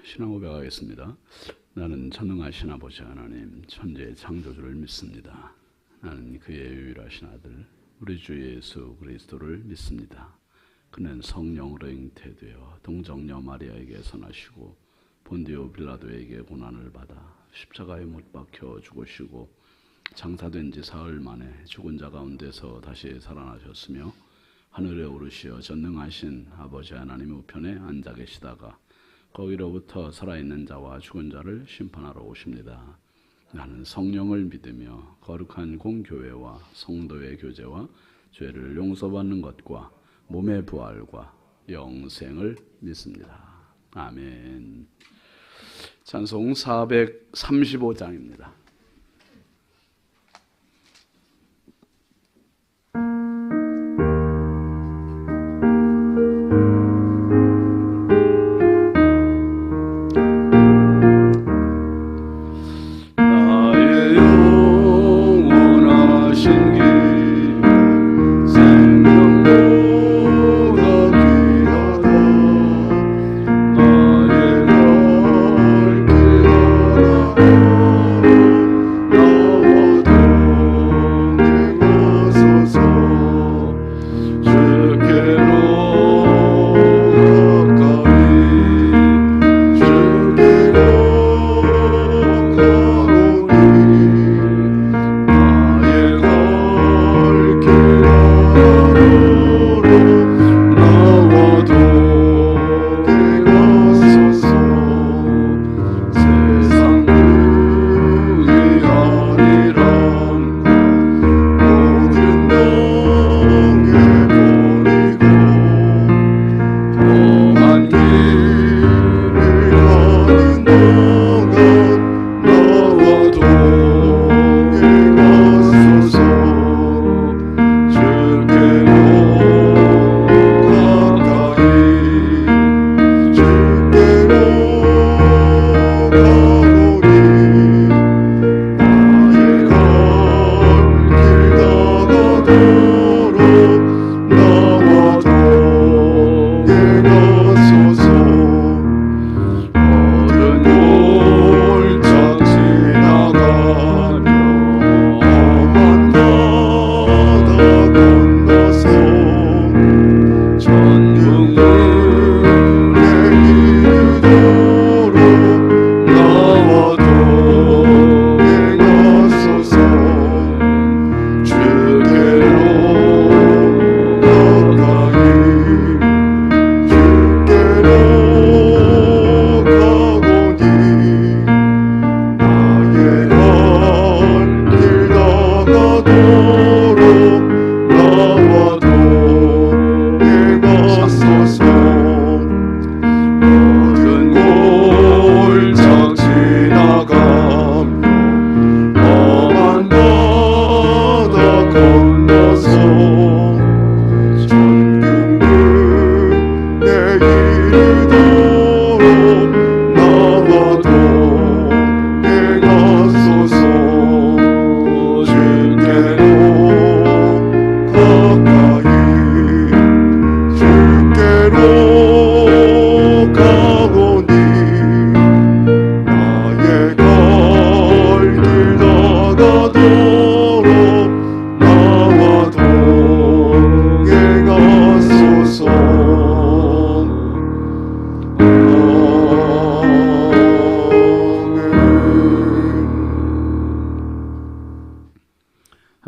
신앙 고백하겠습니다. 나는 전능하신 아버지 하나님, 천지의 창조주를 믿습니다. 나는 그의 유일하신 아들, 우리 주 예수 그리스도를 믿습니다. 그는 성령으로 잉태되어 동정녀 마리아에게서 나시고 본디오 빌라도에게 고난을 받아 십자가에 못 박혀 죽으시고 장사된 지 사흘 만에 죽은 자 가운데서 다시 살아나셨으며 하늘에 오르시어 전능하신 아버지 하나님 우편에 앉아 계시다가 거기로부터 살아있는 자와 죽은 자를 심판하러 오십니다. 나는 성령을 믿으며 거룩한 공교회와 성도의 교제와 죄를 용서받는 것과 몸의 부활과 영생을 믿습니다. 아멘. 찬송 435장입니다.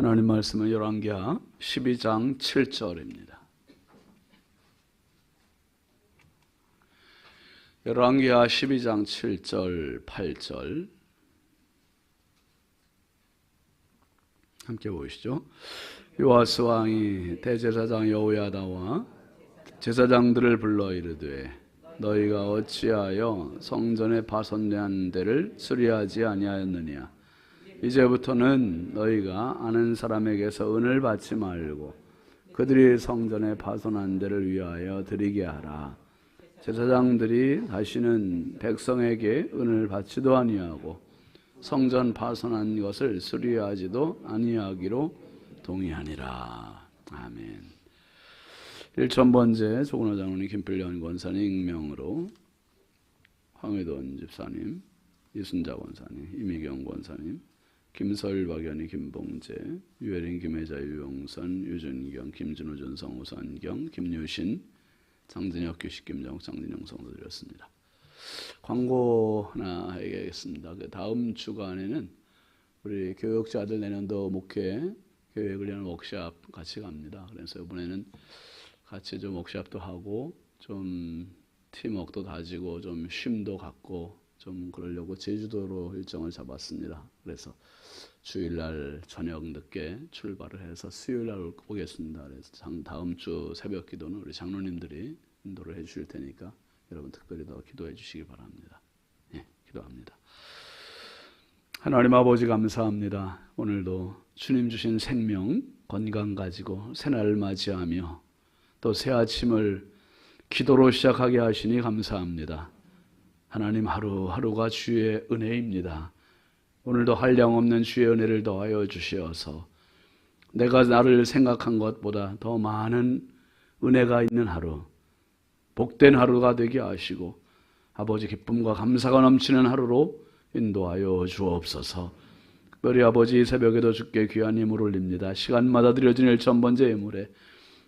하나님 말씀은 열왕기하 12장 7절입니다. 열왕기하 12장 7절 8절 함께 보시죠. 요아스 왕이 대제사장 여호야다와 제사장들을 불러 이르되 너희가 어찌하여 성전에 파손된 데를 수리하지 아니하였느냐. 이제부터는 너희가 아는 사람에게서 은을 받지 말고 그들이 성전에 파손한 데를 위하여 드리게 하라. 제사장들이 다시는 백성에게 은을 받지도 아니하고 성전 파손한 것을 수리하지도 아니하기로 동의하니라. 아멘. 1000번째 조근호 장로님, 김필련 권사님 익명으로 황의돈 집사님, 이순자 권사님, 이미경 권사님, 김서일, 박연희, 김봉재, 유혜린, 김혜자, 유용선, 유준경, 김준호, 전성우, 선경, 김유신, 장진혁, 규식, 김정욱, 장진영 성도드렸습니다. 광고 하나 해야겠습니다. 그 다음 주간에는 우리 교역자들 내년도 목회 계획을 위한 워크숍 같이 갑니다. 그래서 이번에는 같이 좀 워크숍도 하고 좀 팀워크도 다지고 좀 쉼도 갖고 좀 그러려고 제주도로 일정을 잡았습니다. 그래서 주일날 저녁 늦게 출발을 해서 수요일날 오겠습니다. 그래서 다음 주 새벽 기도는 우리 장로님들이 인도를 해주실 테니까 여러분 특별히 더 기도해 주시기 바랍니다. 예, 기도합니다. 하나님 아버지 감사합니다. 오늘도 주님 주신 생명, 건강 가지고 새날을 맞이하며 또 새 아침을 기도로 시작하게 하시니 감사합니다. 하나님 하루하루가 주의 은혜입니다. 오늘도 한량없는 주의 은혜를 더하여 주시어서 내가 나를 생각한 것보다 더 많은 은혜가 있는 하루, 복된 하루가 되게 하시고 아버지 기쁨과 감사가 넘치는 하루로 인도하여 주옵소서. 특별히 아버지 새벽에도 주께 귀한 예물 올립니다. 시간마다 드려진 1,000번째 예물에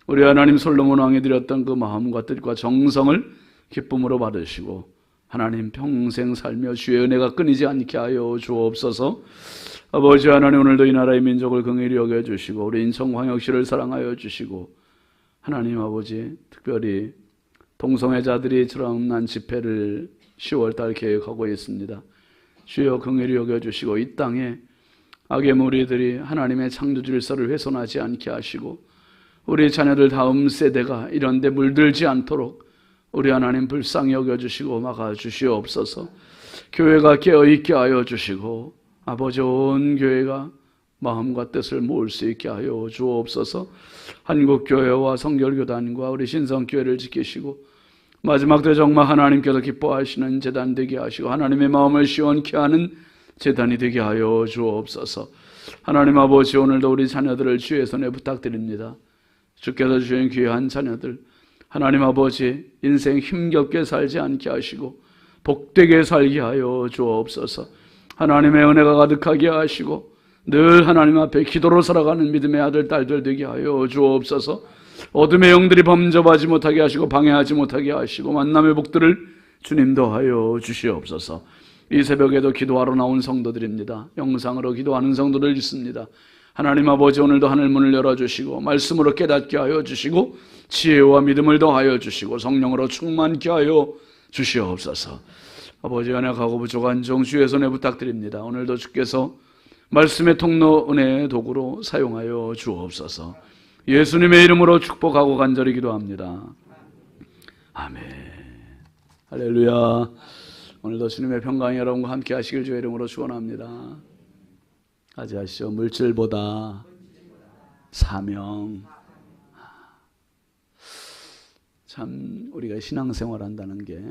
우리 하나님 솔로몬 왕이 드렸던 그 마음과 뜻과 정성을 기쁨으로 받으시고 하나님 평생 살며 주의 은혜가 끊이지 않게 하여 주옵소서. 아버지 하나님 오늘도 이 나라의 민족을 긍휼히 여겨주시고 우리 인천광역시를 사랑하여 주시고 하나님 아버지 특별히 동성애자들이 난 집회를 10월달 계획하고 있습니다. 주여 긍휼히 여겨주시고 이 땅에 악의 무리들이 하나님의 창조 질서를 훼손하지 않게 하시고 우리 자녀들 다음 세대가 이런 데 물들지 않도록 우리 하나님 불쌍히 여겨주시고 막아주시옵소서. 교회가 깨어있게 하여 주시고 아버지 온 교회가 마음과 뜻을 모을 수 있게 하여 주옵소서. 한국교회와 성결교단과 우리 신성교회를 지키시고 마지막 때 정말 하나님께서 기뻐하시는 제단 되게 하시고 하나님의 마음을 시원케 하는 제단이 되게 하여 주옵소서. 하나님 아버지 오늘도 우리 자녀들을 주의 손에 부탁드립니다. 주께서 주신 귀한 자녀들 하나님 아버지 인생 힘겹게 살지 않게 하시고 복되게 살게 하여 주옵소서. 하나님의 은혜가 가득하게 하시고 늘 하나님 앞에 기도로 살아가는 믿음의 아들 딸들 되게 하여 주옵소서. 어둠의 영들이 범접하지 못하게 하시고 방해하지 못하게 하시고 만남의 복들을 주님 더하여 주시옵소서. 이 새벽에도 기도하러 나온 성도들입니다. 영상으로 기도하는 성도들 있습니다. 하나님 아버지 오늘도 하늘문을 열어주시고 말씀으로 깨닫게 하여 주시고 지혜와 믿음을 더하여 주시고 성령으로 충만케 하여 주시옵소서. 아버지 연약하고 부족한 종 주의 손에 부탁드립니다. 오늘도 주께서 말씀의 통로 은혜의 도구로 사용하여 주옵소서. 예수님의 이름으로 축복하고 간절히 기도합니다. 아멘. 할렐루야. 오늘도 주님의 평강이 여러분과 함께 하시길 주의 이름으로 축원합니다. 같이 하시죠. 물질보다 사명. 참 우리가 신앙생활 한다는 게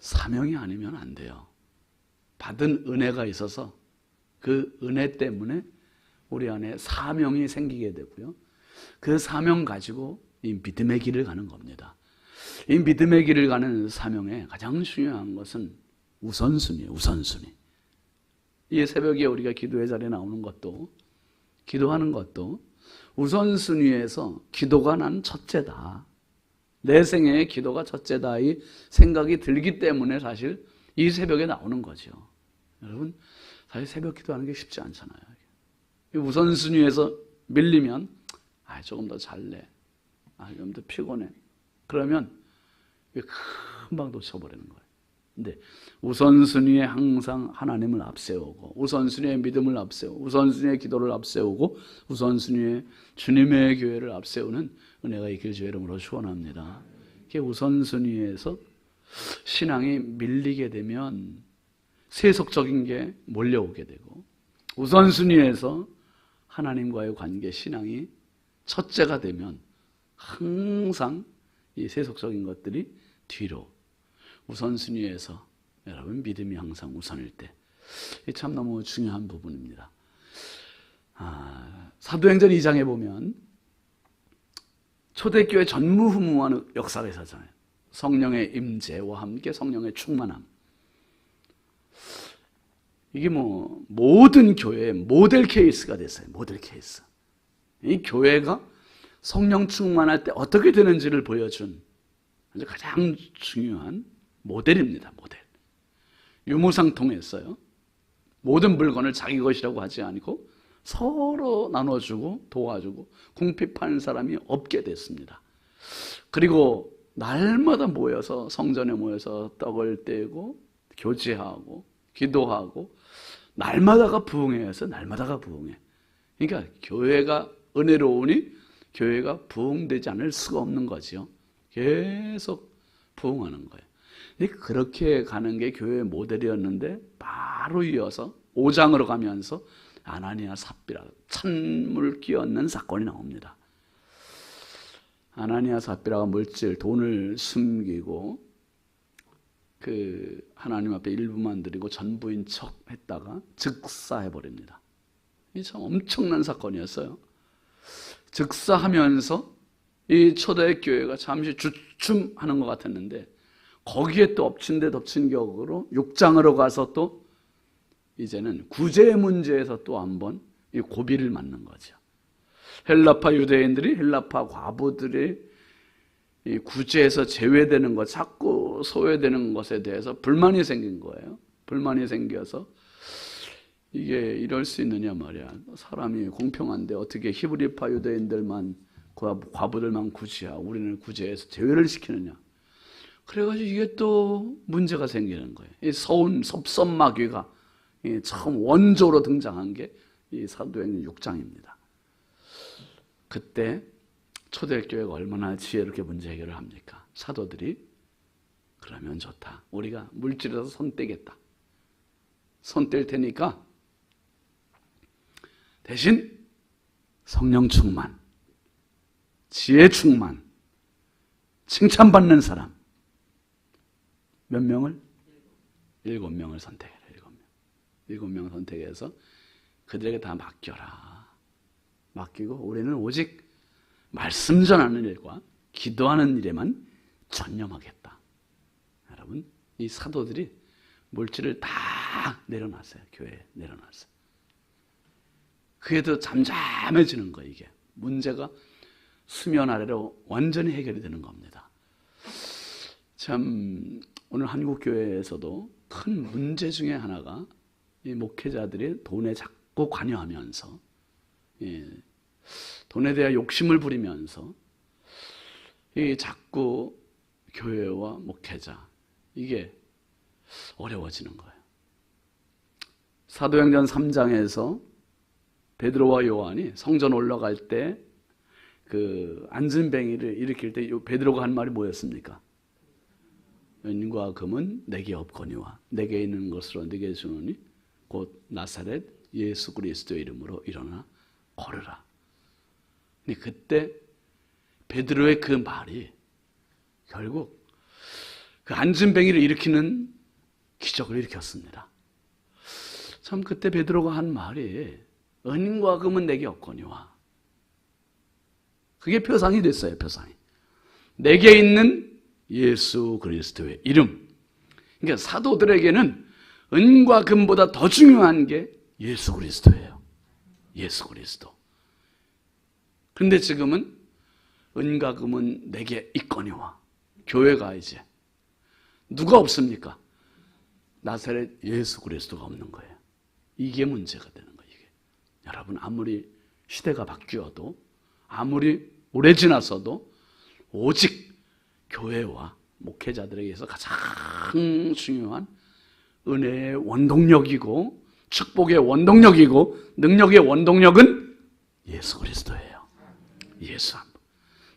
사명이 아니면 안 돼요. 받은 은혜가 있어서 그 은혜 때문에 우리 안에 사명이 생기게 되고요. 그 사명 가지고 이 믿음의 길을 가는 겁니다. 이 믿음의 길을 가는 사명에 가장 중요한 것은 우선순위예요. 우선순위. 이 새벽에 우리가 기도의 자리에 나오는 것도 기도하는 것도 우선순위에서 기도가 난 첫째다. 내 생애의 기도가 첫째다. 이 생각이 들기 때문에 사실 이 새벽에 나오는 거죠. 여러분 사실 새벽 기도하는 게 쉽지 않잖아요. 이 우선순위에서 밀리면 조금 더 잘래. 좀 더 피곤해. 그러면 금방 놓쳐버리는 거예요. 근데 우선순위에 항상 하나님을 앞세우고 우선순위에 믿음을 앞세우고 우선순위에 기도를 앞세우고 우선순위에 주님의 교회를 앞세우는 은혜가 있길 주의 이름으로 축원합니다. 이게 우선순위에서 신앙이 밀리게 되면 세속적인 게 몰려오게 되고 우선순위에서 하나님과의 관계 신앙이 첫째가 되면 항상 이 세속적인 것들이 뒤로 우선순위에서 여러분 믿음이 항상 우선일 때 참 너무 중요한 부분입니다. 사도행전 2장에 보면 초대교회 전무후무한 역사가 있었잖아요. 성령의 임재와 함께 성령의 충만함. 이게 모든 교회의 모델 케이스가 됐어요. 모델 케이스. 이 교회가 성령 충만할 때 어떻게 되는지를 보여준 가장 중요한 모델입니다. 모델. 유무상통했어요. 모든 물건을 자기 것이라고 하지 않고 서로 나눠주고 도와주고 궁핍하는 사람이 없게 됐습니다. 그리고 날마다 모여서 성전에 모여서 떡을 떼고 교제하고 기도하고 날마다가 부흥회여서 날마다가 부흥회. 그러니까 교회가 은혜로우니 교회가 부흥되지 않을 수가 없는 거죠. 계속 부흥하는 거예요. 그렇게 가는 게 교회의 모델이었는데 바로 이어서 5장으로 가면서 아나니아 삽비라 찬물 끼얹는 사건이 나옵니다. 아나니아 삽비라가 물질 돈을 숨기고 하나님 앞에 일부만 드리고 전부인 척 했다가 즉사해버립니다. 이 참 엄청난 사건이었어요. 즉사하면서 이 초대교회가 잠시 주춤하는 것 같았는데 거기에 또 엎친 데 덮친 격으로 6장으로 가서 또 이제는 구제 문제에서 또 한번 이 고비를 맞는 거죠. 헬라파 유대인들이 헬라파 과부들이 이 구제에서 제외되는 것, 자꾸 소외되는 것에 대해서 불만이 생긴 거예요. 불만이 생겨서 이게 이럴 수 있느냐 말이야. 사람이 공평한데 어떻게 히브리파 유대인들만 과부들만 구제하고 우리는 구제해서 제외를 시키느냐. 그래가지고 이게 또 문제가 생기는 거예요. 이 섭선마귀가 처음 원조로 등장한 게 이 사도행전 6장입니다. 그때 초대교회가 얼마나 지혜롭게 문제 해결을 합니까? 사도들이 그러면 좋다. 우리가 물질에서 손 떼겠다. 손 뗄 테니까 대신 성령 충만, 지혜 충만, 칭찬받는 사람 몇 명을? 7명을 선택해라. 7명 선택해서 그들에게 다 맡겨라. 맡기고 우리는 오직 말씀 전하는 일과 기도하는 일에만 전념하겠다. 여러분, 이 사도들이 물질을 다 내려놨어요. 교회에 내려놨어요. 그게 더 잠잠해지는 거예요. 이게 문제가 수면 아래로 완전히 해결이 되는 겁니다. 참 오늘 한국교회에서도 큰 문제 중에 하나가 이 목회자들이 돈에 자꾸 관여하면서 돈에 대한 욕심을 부리면서 이 자꾸 교회와 목회자 이게 어려워지는 거예요. 사도행전 3장에서 베드로와 요한이 성전 올라갈 때 그 안진뱅이를 일으킬 때 베드로가 한 말이 뭐였습니까? 은과 금은 내게 없거니와 내게 있는 것으로 내게 주노니 곧 나사렛 예수 그리스도의 이름으로 일어나 걸으라. 근데 그때 베드로의 그 말이 결국 그 안진뱅이를 일으키는 기적을 일으켰습니다. 참 그때 베드로가 한 말이 은과 금은 내게 없거니와 그게 표상이 됐어요. 표상이. 내게 있는 예수 그리스도의 이름. 그러니까 사도들에게는 은과 금보다 더 중요한 게 예수 그리스도예요. 예수 그리스도. 그런데 지금은 은과 금은 내게 있거니와 교회가 이제 누가 없습니까? 나사렛 예수 그리스도가 없는 거예요. 이게 문제가 되는 거예요. 이게. 여러분 아무리 시대가 바뀌어도 아무리 오래 지나서도 오직 교회와 목회자들에게서 가장 중요한 은혜의 원동력이고 축복의 원동력이고 능력의 원동력은 예수 그리스도예요. 예수 한 분.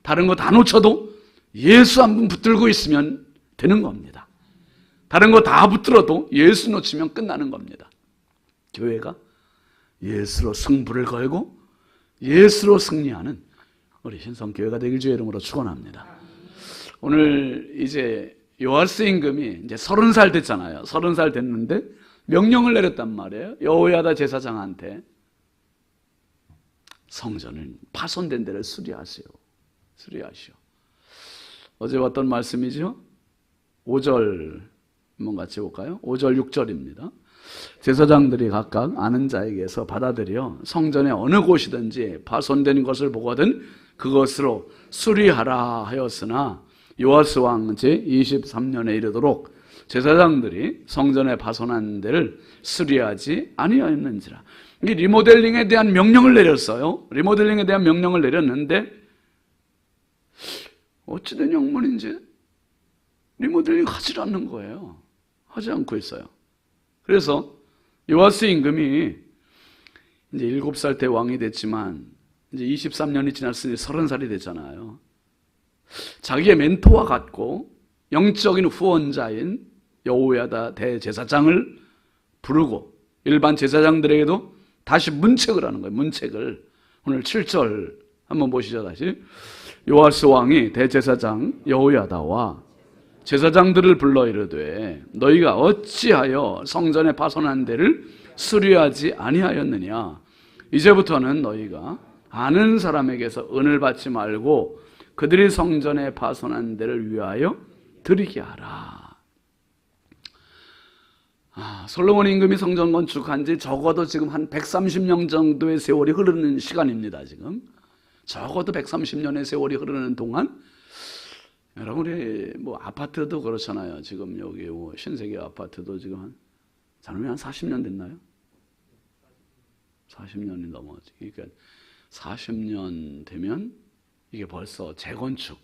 다른 거 다 놓쳐도 예수 한 분 붙들고 있으면 되는 겁니다. 다른 거 다 붙들어도 예수 놓치면 끝나는 겁니다. 교회가 예수로 승부를 걸고 예수로 승리하는 우리 신성교회가 되길 주의 이름으로 축원합니다. 오늘 이제 요아스 임금이 이제 30살 됐잖아요. 30살 됐는데 명령을 내렸단 말이에요. 여호야다 제사장한테 성전을 파손된 데를 수리하시오. 어제 봤던 말씀이죠. 5절 한번 같이 볼까요? 5절 6절입니다. 제사장들이 각각 아는 자에게서 받아들여 성전의 어느 곳이든지 파손된 것을 보거든 그것으로 수리하라 하였으나 요아스 왕 제23년에 이르도록 제사장들이 성전에 파손한 데를 수리하지 아니하였는지라. 이 리모델링에 대한 명령을 내렸어요. 리모델링에 대한 명령을 내렸는데 어찌된 영문인지 리모델링 하지 않는 거예요. 하지 않고 있어요. 그래서 요아스 임금이 이제 7살 때 왕이 됐지만 이제 23년이 지났으니 30살이 됐잖아요. 자기의 멘토와 같고 영적인 후원자인 여호야다 대제사장을 부르고 일반 제사장들에게도 다시 문책을 하는 거예요. 문책을. 오늘 7절 한번 보시죠. 다시. 요아스 왕이 대제사장 여호야다와 제사장들을 불러 이르되 너희가 어찌하여 성전에 파손한 데를 수리하지 아니하였느냐. 이제부터는 너희가 아는 사람에게서 은을 받지 말고 그들이 성전에 파손한 데를 위하여 드리게 하라. 솔로몬 임금이 성전 건축한 지 적어도 지금 한 130년 정도의 세월이 흐르는 시간입니다. 지금 적어도 130년의 세월이 흐르는 동안 여러분 우리 뭐 아파트도 그렇잖아요. 지금 여기 뭐 신세계 아파트도 지금 한 40년 됐나요? 40년이 넘어지. 그러니까 40년 되면 이게 벌써 재건축,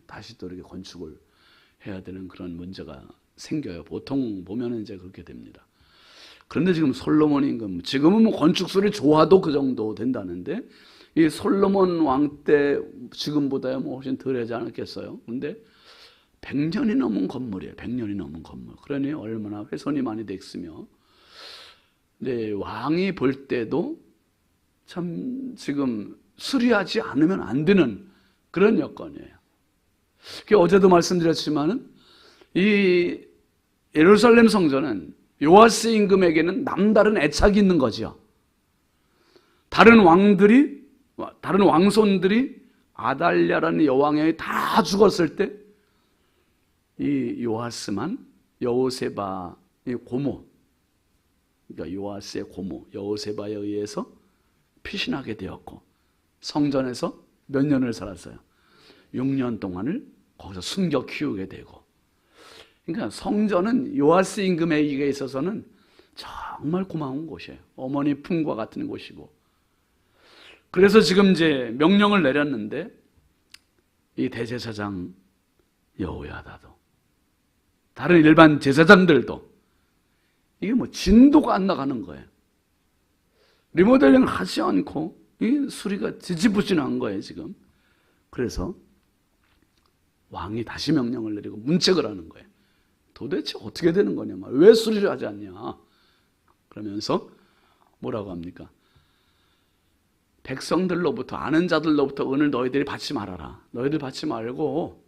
다시 또 이렇게 건축을 해야 되는 그런 문제가 생겨요. 보통 보면은 이제 그렇게 됩니다. 그런데 지금 솔로몬 임금, 지금은 뭐 건축술이 좋아도 그 정도 된다는데 이 솔로몬 왕 때 지금보다야 뭐 훨씬 덜하지 않았겠어요. 근데 100년이 넘은 건물이에요. 100년이 넘은 건물. 그러니 얼마나 훼손이 많이 됐으며, 네, 왕이 볼 때도 참 지금 수리하지 않으면 안 되는 그런 여건이에요. 어제도 말씀드렸지만은 이 예루살렘 성전은 요아스 임금에게는 남다른 애착이 있는 거죠. 다른 왕손들이 아달랴라는 여왕이 다 죽었을 때 이 요아스만 여호세바의 고모, 그러니까 요아스의 고모 여호세바에 의해서 피신하게 되었고 성전에서 몇 년을 살았어요. 6년 동안을 거기서 숨겨 키우게 되고. 그러니까 성전은 요아스 임금에게 있어서는 정말 고마운 곳이에요. 어머니 품과 같은 곳이고. 그래서 지금 이제 명령을 내렸는데 이 대제사장 여호야다도 다른 일반 제사장들도 이게 뭐 진도가 안 나가는 거예요. 리모델링을 하지 않고 이 수리가 지지부진한 거예요 지금. 그래서 왕이 다시 명령을 내리고 문책을 하는 거예요. 도대체 어떻게 되는 거냐, 왜 수리를 하지 않냐 그러면서 뭐라고 합니까? 백성들로부터, 아는 자들로부터 은을 너희들이 받지 말아라. 너희들 받지 말고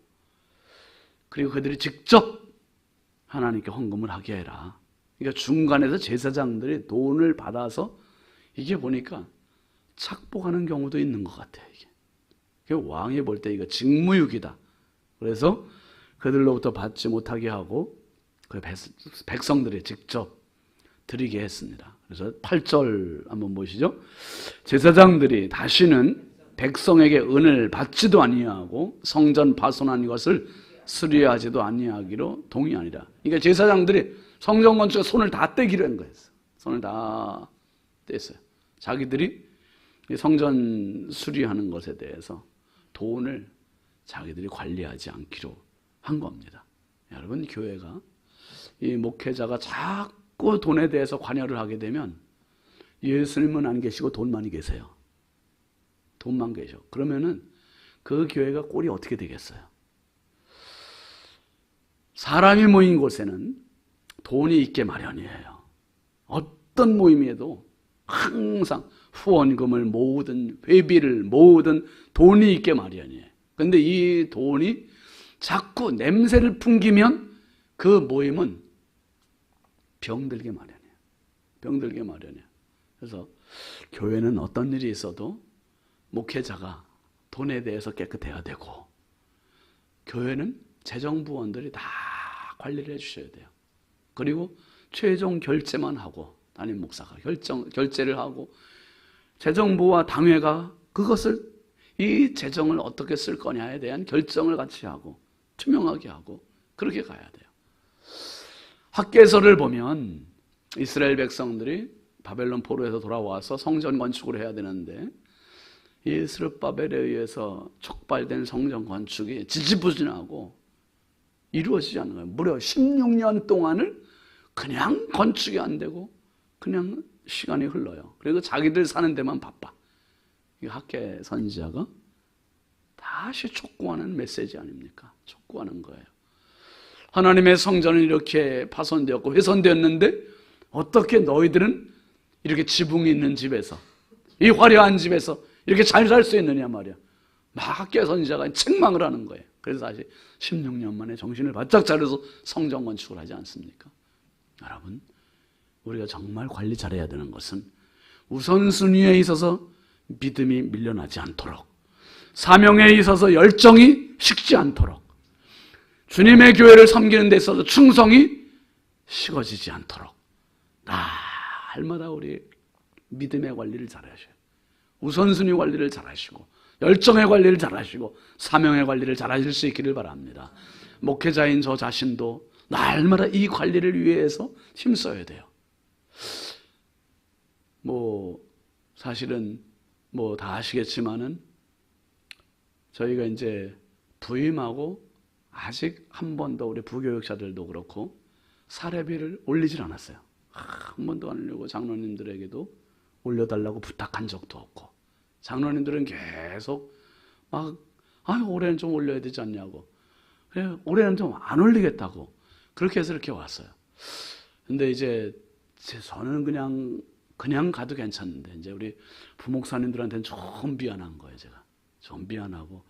그리고 그들이 직접 하나님께 헌금을 하게 해라. 그러니까 중간에서 제사장들이 돈을 받아서 이게 보니까 착복하는 경우도 있는 것 같아요. 이게 왕이 볼 때 이거 직무유기다. 그래서 그들로부터 받지 못하게 하고 그 백성들이 직접 드리게 했습니다. 그래서 8절 한번 보시죠. 제사장들이 다시는 백성에게 은을 받지도 아니하고 성전 파손한 것을 수리하지도 아니하기로 동의하니라. 그러니까 제사장들이 성전 건축에 손을 다 떼기로 한 거예요. 손을 다 뗐어요. 자기들이 성전 수리하는 것에 대해서 돈을 자기들이 관리하지 않기로 한 겁니다. 여러분, 교회가 이 목회자가 자꾸 돈에 대해서 관여를 하게 되면 예수님은 안 계시고 돈만이 계세요. 돈만 계셔. 그러면은 그 교회가 꼴이 어떻게 되겠어요? 사람이 모인 곳에는 돈이 있게 마련이에요. 어떤 모임에도 항상 후원금을 모으든 회비를 모으든 돈이 있게 마련이에요. 근데 이 돈이 자꾸 냄새를 풍기면 그 모임은 병들게 마련이에요. 병들게 마련이에요. 그래서 교회는 어떤 일이 있어도 목회자가 돈에 대해서 깨끗해야 되고, 교회는 재정부원들이 다 관리를 해주셔야 돼요. 그리고 최종 결제만 하고 담임 목사가 결제를 하고 재정부와 당회가 그것을 이 재정을 어떻게 쓸 거냐에 대한 결정을 같이 하고 투명하게 하고 그렇게 가야 돼요. 학개서를 보면 이스라엘 백성들이 바벨론 포로에서 돌아와서 성전 건축을 해야 되는데 이 스룹바벨에 의해서 촉발된 성전 건축이 지지부진하고 이루어지지 않는 거예요. 무려 16년 동안을 그냥 건축이 안 되고 그냥 시간이 흘러요. 그리고 자기들 사는 데만 바빠. 이 학개 선지자가 다시 촉구하는 메시지 아닙니까? 촉구하는 거예요. 하나님의 성전은 이렇게 파손되었고 훼손되었는데 어떻게 너희들은 이렇게 지붕이 있는 집에서 이 화려한 집에서 이렇게 잘 살 수 있느냐 말이야. 막 학개 선지자가 책망을 하는 거예요. 그래서 다시 16년 만에 정신을 바짝 차려서 성전 건축을 하지 않습니까? 여러분, 우리가 정말 관리 잘해야 되는 것은 우선순위에 있어서 믿음이 밀려나지 않도록, 사명에 있어서 열정이 식지 않도록, 주님의 교회를 섬기는 데 있어서 충성이 식어지지 않도록 날마다 우리 믿음의 관리를 잘하셔요. 우선순위 관리를 잘하시고 열정의 관리를 잘하시고 사명의 관리를 잘하실 수 있기를 바랍니다. 목회자인 저 자신도 날마다 이 관리를 위해서 힘써야 돼요. 사실은 다 아시겠지만은 저희가 이제 부임하고 아직 한 번도 우리 부교육자들도 그렇고 사례비를 올리질 않았어요. 한 번도 안 올리고 장로님들에게도 올려달라고 부탁한 적도 없고 장로님들은 계속 올해는 좀 올려야 되지 않냐고, 그래, 올해는 좀 안 올리겠다고 그렇게 해서 이렇게 왔어요. 근데 이제 저는 그냥 가도 괜찮은데 이제 우리 부목사님들한테는 좀 미안한 거예요. 제가 좀 미안하고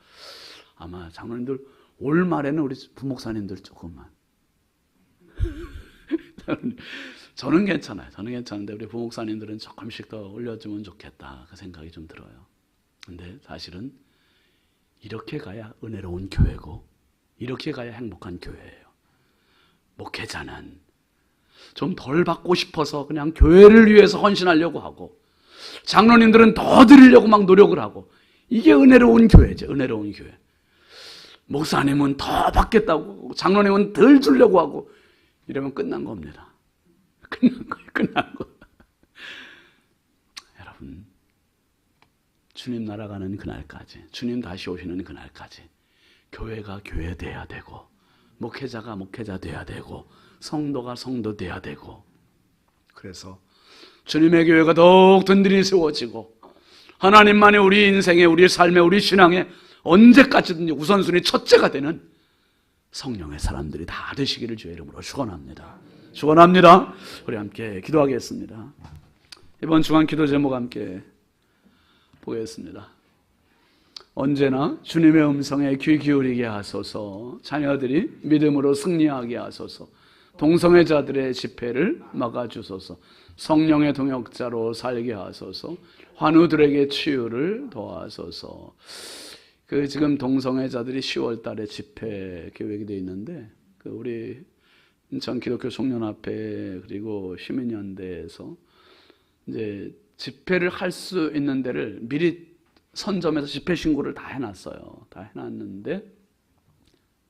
아마 장로님들 올 말에는 우리 부목사님들 조금만 저는 괜찮아요. 저는 괜찮은데 우리 부목사님들은 조금씩 더 올려주면 좋겠다 그 생각이 좀 들어요. 근데 사실은 이렇게 가야 은혜로운 교회고 이렇게 가야 행복한 교회예요. 목회자는 좀 덜 받고 싶어서 그냥 교회를 위해서 헌신하려고 하고 장로님들은 더 드리려고 막 노력을 하고 이게 은혜로운 교회죠. 은혜로운 교회. 목사님은 더 받겠다고 하고 장로님은 덜 주려고 하고 이러면 끝난 겁니다. 끝난 거예요. 끝난 거. 여러분, 주님 날아가는 그날까지, 주님 다시 오시는 그날까지 교회가 교회 돼야 되고 목회자가 목회자 돼야 되고 성도가 성도 돼야 되고, 그래서 주님의 교회가 더욱 든든히 세워지고 하나님만이 우리 인생에, 우리 삶에, 우리 신앙에 언제까지든지 우선순위 첫째가 되는 성령의 사람들이 다 되시기를 주의 이름으로 축원합니다. 축원합니다. 우리 함께 기도하겠습니다. 이번 주간 기도 제목 함께 보겠습니다. 언제나 주님의 음성에 귀 기울이게 하소서. 자녀들이 믿음으로 승리하게 하소서. 동성애자들의 집회를 막아주소서. 성령의 동역자로 살게 하소서. 환우들에게 치유를 도와소서. 지금 동성애자들이 10월 달에 집회 계획이 되어 있는데 우리 인천 기독교 송년합회 그리고 시민연대에서 이제 집회를 할 수 있는 데를 미리 선점해서 집회 신고를 다 해놨어요. 다 해놨는데,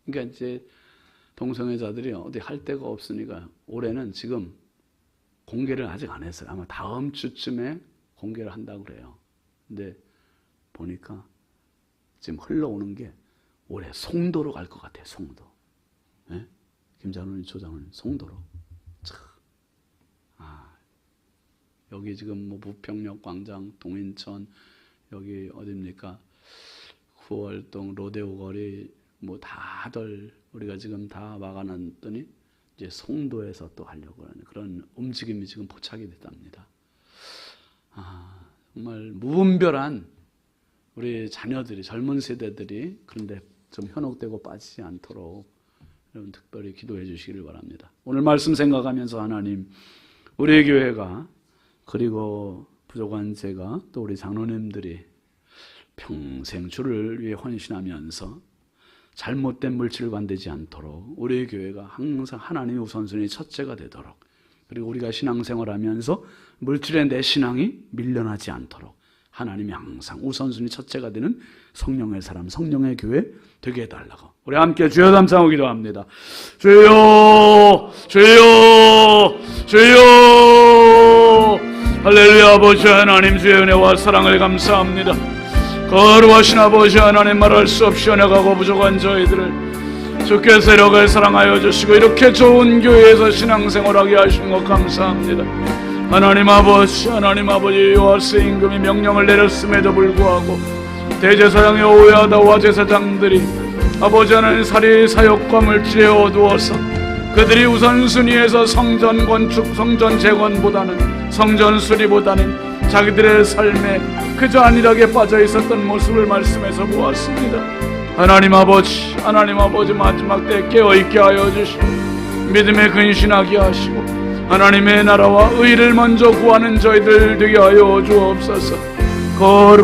그러니까 이제 동성애자들이 어디 할 데가 없으니까 올해는 지금 공개를 아직 안 했어요. 아마 다음 주쯤에 공개를 한다고 그래요. 근데 보니까 지금 흘러오는 게 올해 송도로 갈 것 같아요. 송도. 네? 김장로님, 조장로님, 송도로. 참. 여기 지금 부평역 광장, 동인천, 여기 어딥니까? 9월동, 로데오 거리, 다들 우리가 지금 다 막아놨더니 이제 송도에서 또 하려고 하는 그런 움직임이 지금 포착이 됐답니다. 정말 무분별한 우리 자녀들이, 젊은 세대들이 그런데 좀 현혹되고 빠지지 않도록 여러분 특별히 기도해 주시기를 바랍니다. 오늘 말씀 생각하면서 하나님, 우리 교회가 그리고 부족한 제가 또 우리 장로님들이 평생 주를 위해 헌신하면서 잘못된 물질관 되지 않도록 우리 교회가 항상 하나님의 우선순위 첫째가 되도록, 그리고 우리가 신앙생활하면서 물질에 내 신앙이 밀려나지 않도록 하나님이 항상 우선순위 첫째가 되는 성령의 사람, 성령의 교회 되게 해달라고 우리 함께 주여 감사하고 기도합니다. 주여, 주여, 주여. 할렐루야. 아버지 하나님, 주의 은혜와 사랑을 감사합니다. 거룩하신 아버지 하나님, 말할 수 없이 연약하고 부족한 저희들을 주께 세력을 사랑하여 주시고 이렇게 좋은 교회에서 신앙생활하게 하신 것 감사합니다. 하나님 아버지, 하나님 아버지, 요하스 임금이 명령을 내렸음에도 불구하고 대제사장의 오야다와 제사장들이 아버지 하나님 살이 사역과 물질에 어두워서 그들이 우선순위에서 성전 건축, 성전 재건보다는, 성전 수리보다는 자기들의 삶에 그저 안일하게 빠져 있었던 모습을 말씀해서 보았습니다. 하나님 아버지, 하나님 아버지, 마지막 때 깨어있게 하여 주시고 믿음에 근신하게 하시고 하나님의 나라와 의를 먼저 구하는 저희들 되게 하여 주옵소서. 거룩